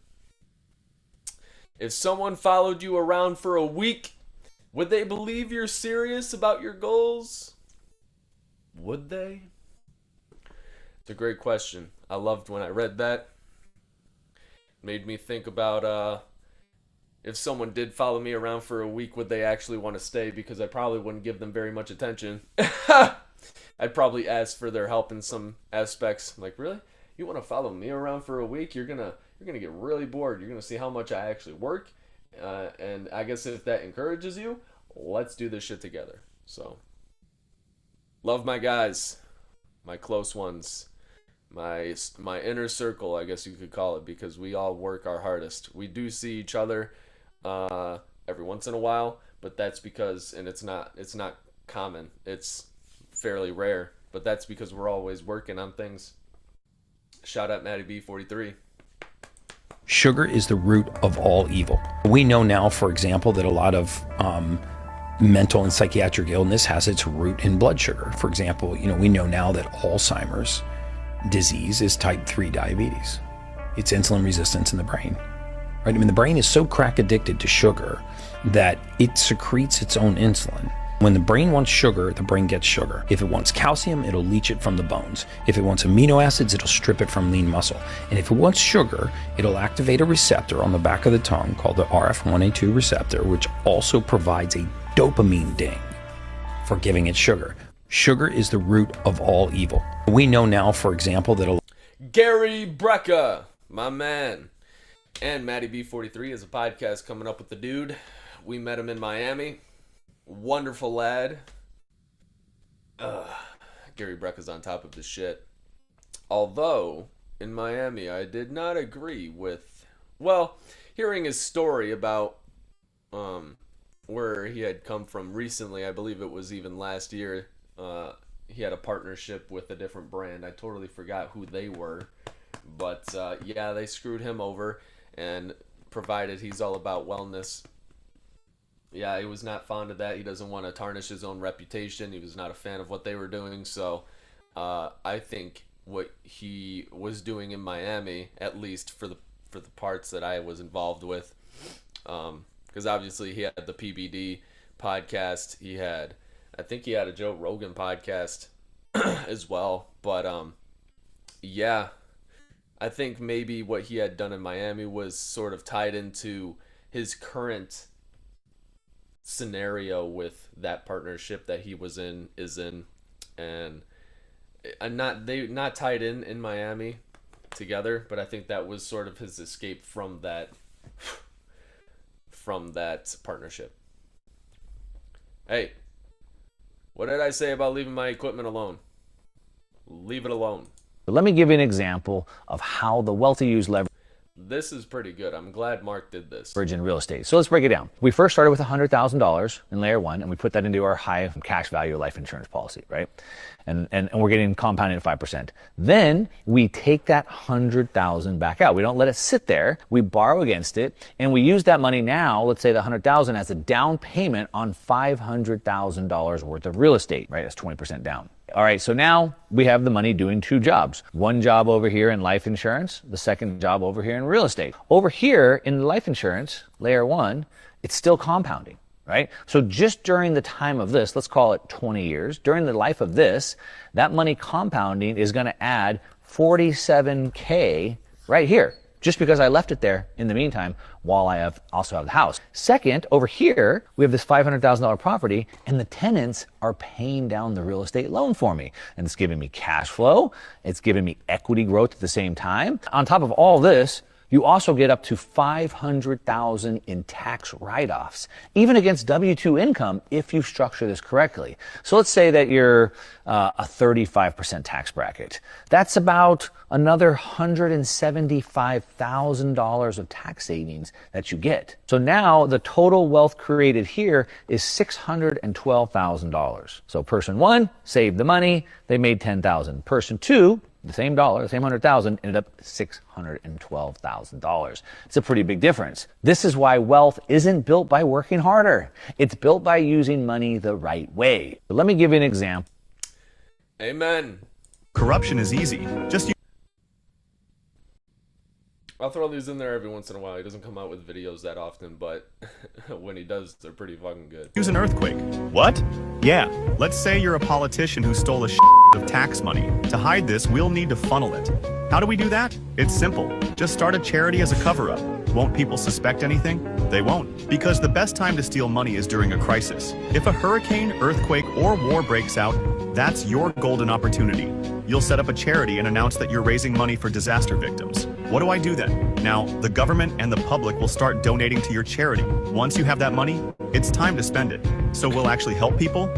If someone followed you around for a week, would they believe you're serious about your goals? Would they? It's a great question. I loved when I read that. Made me think about if someone did follow me around for a week, would they actually want to stay? Because I probably wouldn't give them very much attention. I'd probably ask for their help in some aspects. I'm like, really? You want to follow me around for a week? You're gonna get really bored. You're gonna see how much I actually work. And I guess if that encourages you, let's do this shit together. So, love my guys, my close ones. My inner circle, I guess you could call it, because we all work our hardest. We do see each other every once in a while, but that's because, and it's not common. It's fairly rare, but that's because we're always working on things. Shout out Matty B43. Sugar is the root of all evil. We know now, for example, that a lot of mental and psychiatric illness has its root in blood sugar. For example, we know now that Alzheimer's disease is type 3 diabetes. It's insulin resistance in the brain. Right? I mean, the brain is so crack addicted to sugar that it secretes its own insulin. When the brain wants sugar, the brain gets sugar. If it wants calcium, it'll leach it from the bones. If it wants amino acids, it'll strip it from lean muscle. And if it wants sugar, it'll activate a receptor on the back of the tongue called the RF1A2 receptor, which also provides a dopamine ding for giving it sugar. Sugar is the root of all evil. We know now, for example, that Gary Brecka, my man, and Matty B43 is a podcast coming up with the dude. We met him in Miami. Wonderful lad. Gary Brecka's on top of his shit. Although, in Miami. I did not agree with, well, hearing his story about where he had come from recently. I believe it was even last year. He had a partnership with a different brand. I totally forgot who they were. But yeah, they screwed him over, and provided he's all about wellness. Yeah, he was not fond of that. He doesn't want to tarnish his own reputation. He was not a fan of what they were doing. So I think what he was doing in Miami, at least for the parts that I was involved with, because obviously he had the PBD podcast. I think he had a Joe Rogan podcast as well. But yeah, I think maybe what he had done in Miami was sort of tied into his current scenario with that partnership that he is in, and not tied in Miami together, but I think that was sort of his escape from that partnership. Hey, what did I say about leaving my equipment alone? Leave it alone. Let me give you an example of how the wealthy use leverage. This is pretty good. I'm glad Mark did this. In real estate. So let's break it down. We first started with $100,000 in layer one, and we put that into our high cash value life insurance policy, right? And we're getting compounded at 5%. Then we take that $100,000 back out. We don't let it sit there. We borrow against it, and we use that money now, let's say the $100,000, as a down payment on $500,000 worth of real estate, right? That's 20% down. All right, so now we have the money doing two jobs. One job over here in life insurance, the second job over here in real estate. Over here in life insurance, layer one, it's still compounding, right? So just during the time of this, let's call it 20 years, during the life of this, that money compounding is going to add $47K right here, just because I left it there in the meantime while I also have the house. Second, over here, we have this $500,000 property, and the tenants are paying down the real estate loan for me. And it's giving me cash flow. It's giving me equity growth at the same time. On top of all this, you also get up to $500,000 in tax write-offs, even against W-2 income if you structure this correctly. So let's say that you're a 35% tax bracket. That's about another $175,000 of tax savings that you get. So now the total wealth created here is $612,000. So person one saved the money, they made $10,000. Person two, the same dollar, the same $100,000, ended up $612,000. It's a pretty big difference. This is why wealth isn't built by working harder. It's built by using money the right way. But let me give you an example. Amen. Corruption is easy. I'll throw these in there every once in a while. He doesn't come out with videos that often, but when he does, they're pretty fucking good. Use an earthquake. What? Yeah, let's say you're a politician who stole a of tax money. To hide this, we'll need to funnel it. How do we do that? It's simple. Just start a charity as a cover-up. Won't people suspect anything? They won't, because the best time to steal money is during a crisis. If a hurricane, earthquake, or war breaks out, that's your golden opportunity. You'll set up a charity and announce that you're raising money for disaster victims. What do I do then? Now, the government and the public will start donating to your charity. Once you have that money, it's time to spend it. So we'll actually help people?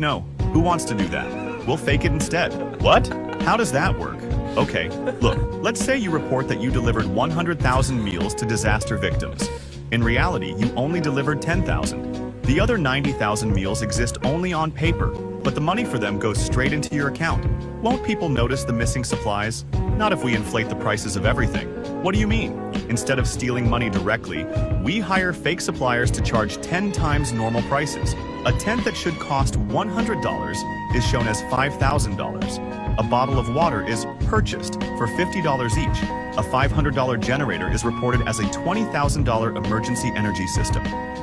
No. Who wants to do that? We'll fake it instead. What? How does that work? Okay, look, let's say you report that you delivered 100,000 meals to disaster victims. In reality, you only delivered 10,000. The other 90,000 meals exist only on paper, but the money for them goes straight into your account. Won't people notice the missing supplies? Not if we inflate the prices of everything. What do you mean? Instead of stealing money directly, we hire fake suppliers to charge 10 times normal prices. A tent that should cost $100 is shown as $5,000. A bottle of water is purchased for $50 each. A $500 generator is reported as a $20,000 emergency energy system.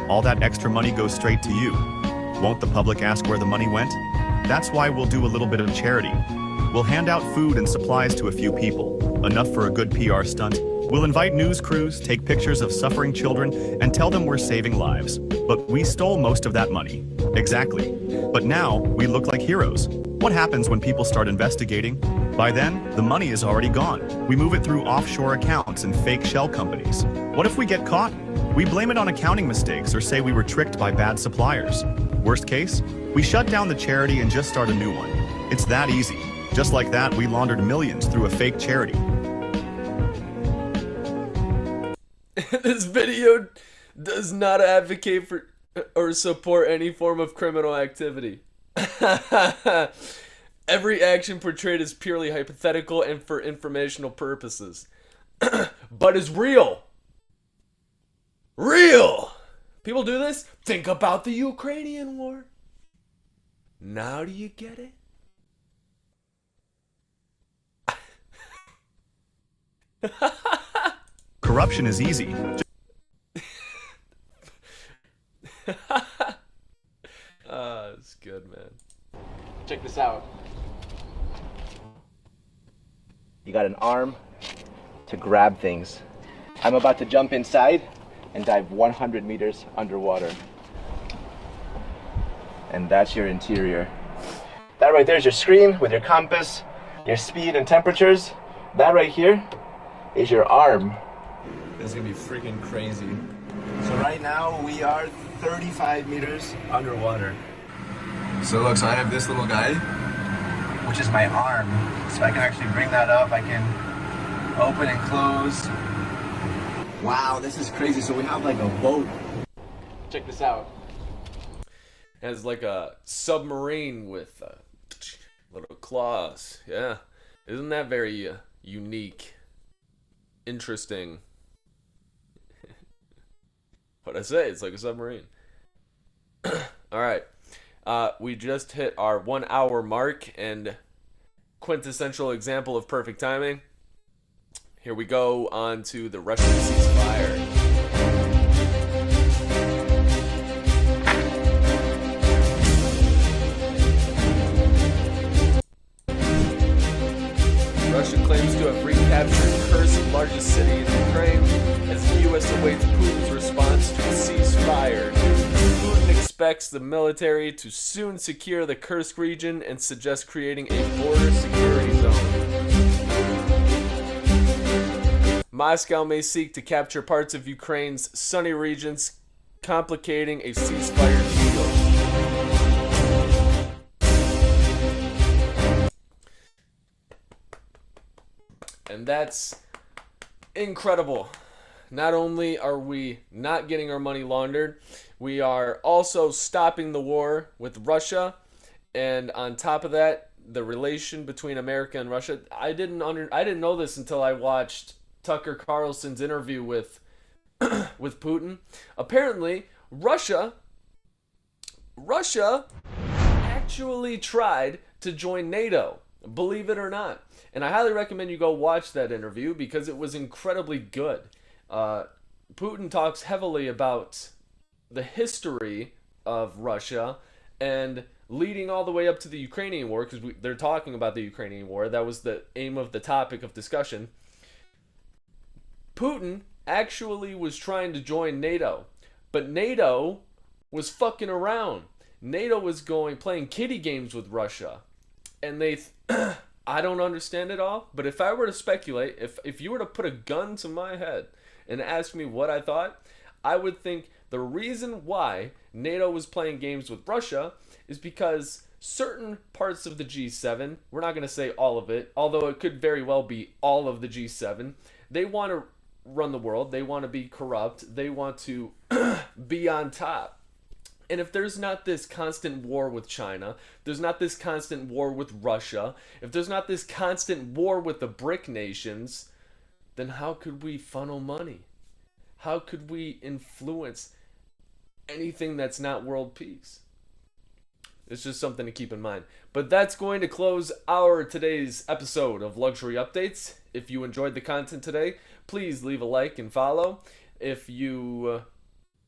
All that extra money goes straight to you. Won't the public ask where the money went? That's why we'll do a little bit of charity. We'll hand out food and supplies to a few people, enough for a good PR stunt. We'll invite news crews, take pictures of suffering children, and tell them we're saving lives. But we stole most of that money. Exactly. But now, we look like heroes. What happens when people start investigating? By then, the money is already gone. We move it through offshore accounts and fake shell companies. What if we get caught? We blame it on accounting mistakes or say we were tricked by bad suppliers. Worst case, we shut down the charity and just start a new one. It's that easy. Just like that, we laundered millions through a fake charity. This video does not advocate for or support any form of criminal activity. Every action portrayed is purely hypothetical and for informational purposes. But is real. Real! People do this? Think about the Ukrainian war. Now do you get it? Corruption is easy. It's good, man. Check this out. You got an arm to grab things. I'm about to jump inside and dive 100 meters underwater. And that's your interior. That right there is your screen with your compass, your speed and temperatures. That right here is your arm. This is gonna be freaking crazy. So right now we are 35 meters underwater. So look, so I have this little guy, which is my arm. So I can actually bring that up, I can open and close. Wow, this is crazy. So we have like a boat. Check this out. Has like a submarine with little claws. Yeah. Isn't that very unique? Interesting. What'd I say? It's like a submarine. Alright. We just hit our 1 hour mark and quintessential example of perfect timing. Here we go on to the Russian ceasefire. Russia claims to have recaptured Kherson, largest city in Ukraine, as the U.S. awaits Putin's response to a ceasefire. Putin expects the military to soon secure the Kursk region and suggests creating a border security zone. Moscow may seek to capture parts of Ukraine's sunny regions, complicating a ceasefire deal. And that's incredible. Not only are we not getting our money laundered, we are also stopping the war with Russia. And on top of that, the relation between America and Russia. I didn't know this until I watched Tucker Carlson's interview with Putin. Apparently, Russia actually tried to join NATO, believe it or not. And I highly recommend you go watch that interview because it was incredibly good. Putin talks heavily about the history of Russia and leading all the way up to the Ukrainian war, because they're talking about the Ukrainian war. That was the aim of the topic of discussion. Putin actually was trying to join NATO, but NATO was fucking around. NATO was playing kiddie games with Russia, and I don't understand it all, but if I were to speculate, if you were to put a gun to my head and ask me what I thought, I would think the reason why NATO was playing games with Russia is because certain parts of the G7, we're not going to say all of it, although it could very well be all of the G7, they want to run the world, they want to be corrupt, they want to be on top. And if there's not this constant war with China, there's not this constant war with Russia, if there's not this constant war with the BRIC nations, then how could we funnel money? How could we influence anything that's not world peace? It's just something to keep in mind. But that's going to close today's episode of Luxury Updates. If you enjoyed the content today, please leave a like and follow. If you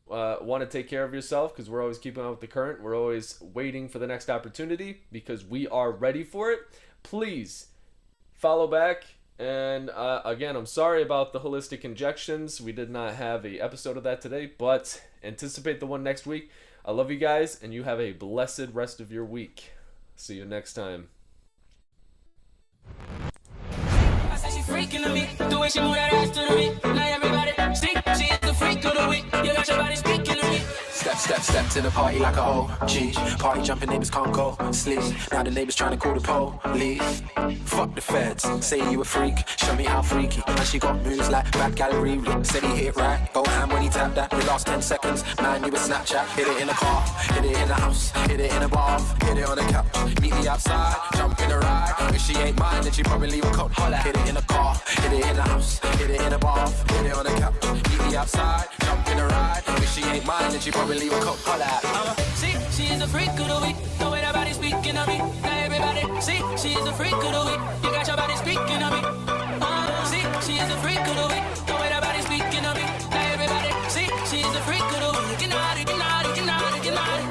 want to take care of yourself, because we're always keeping up with the current, we're always waiting for the next opportunity because we are ready for it, please follow back. And again, I'm sorry about the holistic injections. We did not have an episode of that today, but anticipate the one next week. I love you guys, and you have a blessed rest of your week. See you next time. Freaking to me, the way she move that ass to the beat. Now everybody see, she is the freak of the week. You got your body speaking to me. Step to to the party like a OG. Party jumping neighbors can't go sleep. Now the neighbors trying to call the police. Fuck the feds, say you a freak. Show me how freaky. And she got moves like bad gallery. Said he hit right, go ham when he tapped that. The last 10 seconds, man, you a Snapchat. Hit it in the car, hit it in the house, hit it in the bar, hit it on the couch. Meet me outside, jump in the ride. If she ain't mine, then she probably leave a coat. Hit it in the car, hit it in the house, hit it in the bar, hit it on the couch. Meet me outside, jump in the ride. If she ain't mine, then she probably leave a coat. See, she's a freak of the week. The way that body speaking of me. Now everybody, see, she's a freak of the week. You got your body speaking of me. See, she's a freak of the week. The way that body speaking of me. Now everybody, see, she's a freak of the week. You know it, you know it, you know it, you know it.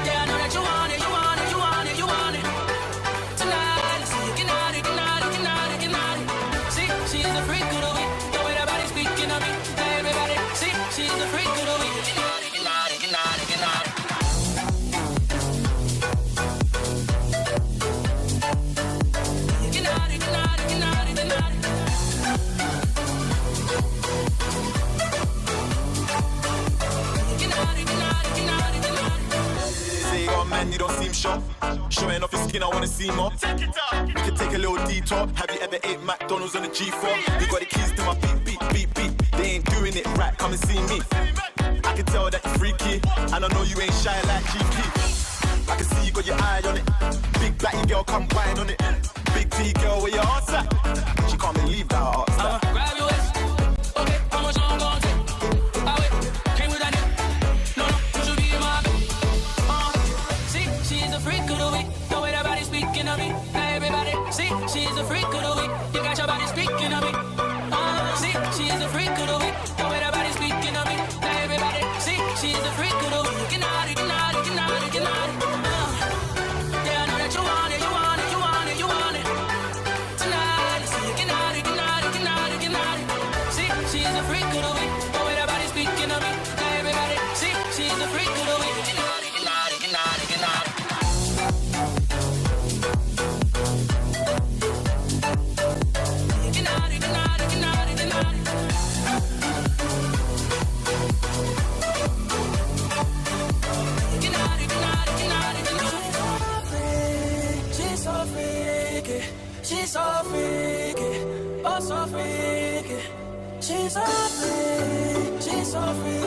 Yeah, I know that you want it, you want it, you want it, you want it. Tonight, see, you know it, you know it, you know it, you know it. See, she's a freak of the week. The way that body speaking of me. Now everybody, see, she's a freak of the week. You know it, you know it, you know it, you know it. Man, you don't seem sure. Showing off your skin, I wanna see more. Take it up. We can take a little detour. Have you ever ate McDonald's on a G4? You got the keys to my beep, beep, beep, beep. They ain't doing it right, come and see me. I can tell that you're freaky, and I know you ain't shy like GP. I can see you got your eye on it. Big black girl, come wine on it. Big T girl, where your heart's at? She can't believe that I asked that. Grab your waist. Okay, how much I'm gonna take? I wait, came with that nip. No, you should be in my bed. See, she's a freak of the week. The way that body speaking of me. Now everybody, see, she's a freak of the week. You got your body speaking of me. See, she's a freak of the week. The way that body speaking of me. Now everybody, see, she's a freak of the week. You know it, you know it, you know it, you know it. Yeah, I know that you want it, you want it, you want it, you want it. Tonight, see, you know it, you know it, you know it, you know it. See, she's a freak of the week. The way that body speaking of me. Now everybody, see, she's a freak of the week. You know it, you know it, you know it, you know it. She's so freaky, oh so freaky. She's so freaky, she's so freaky.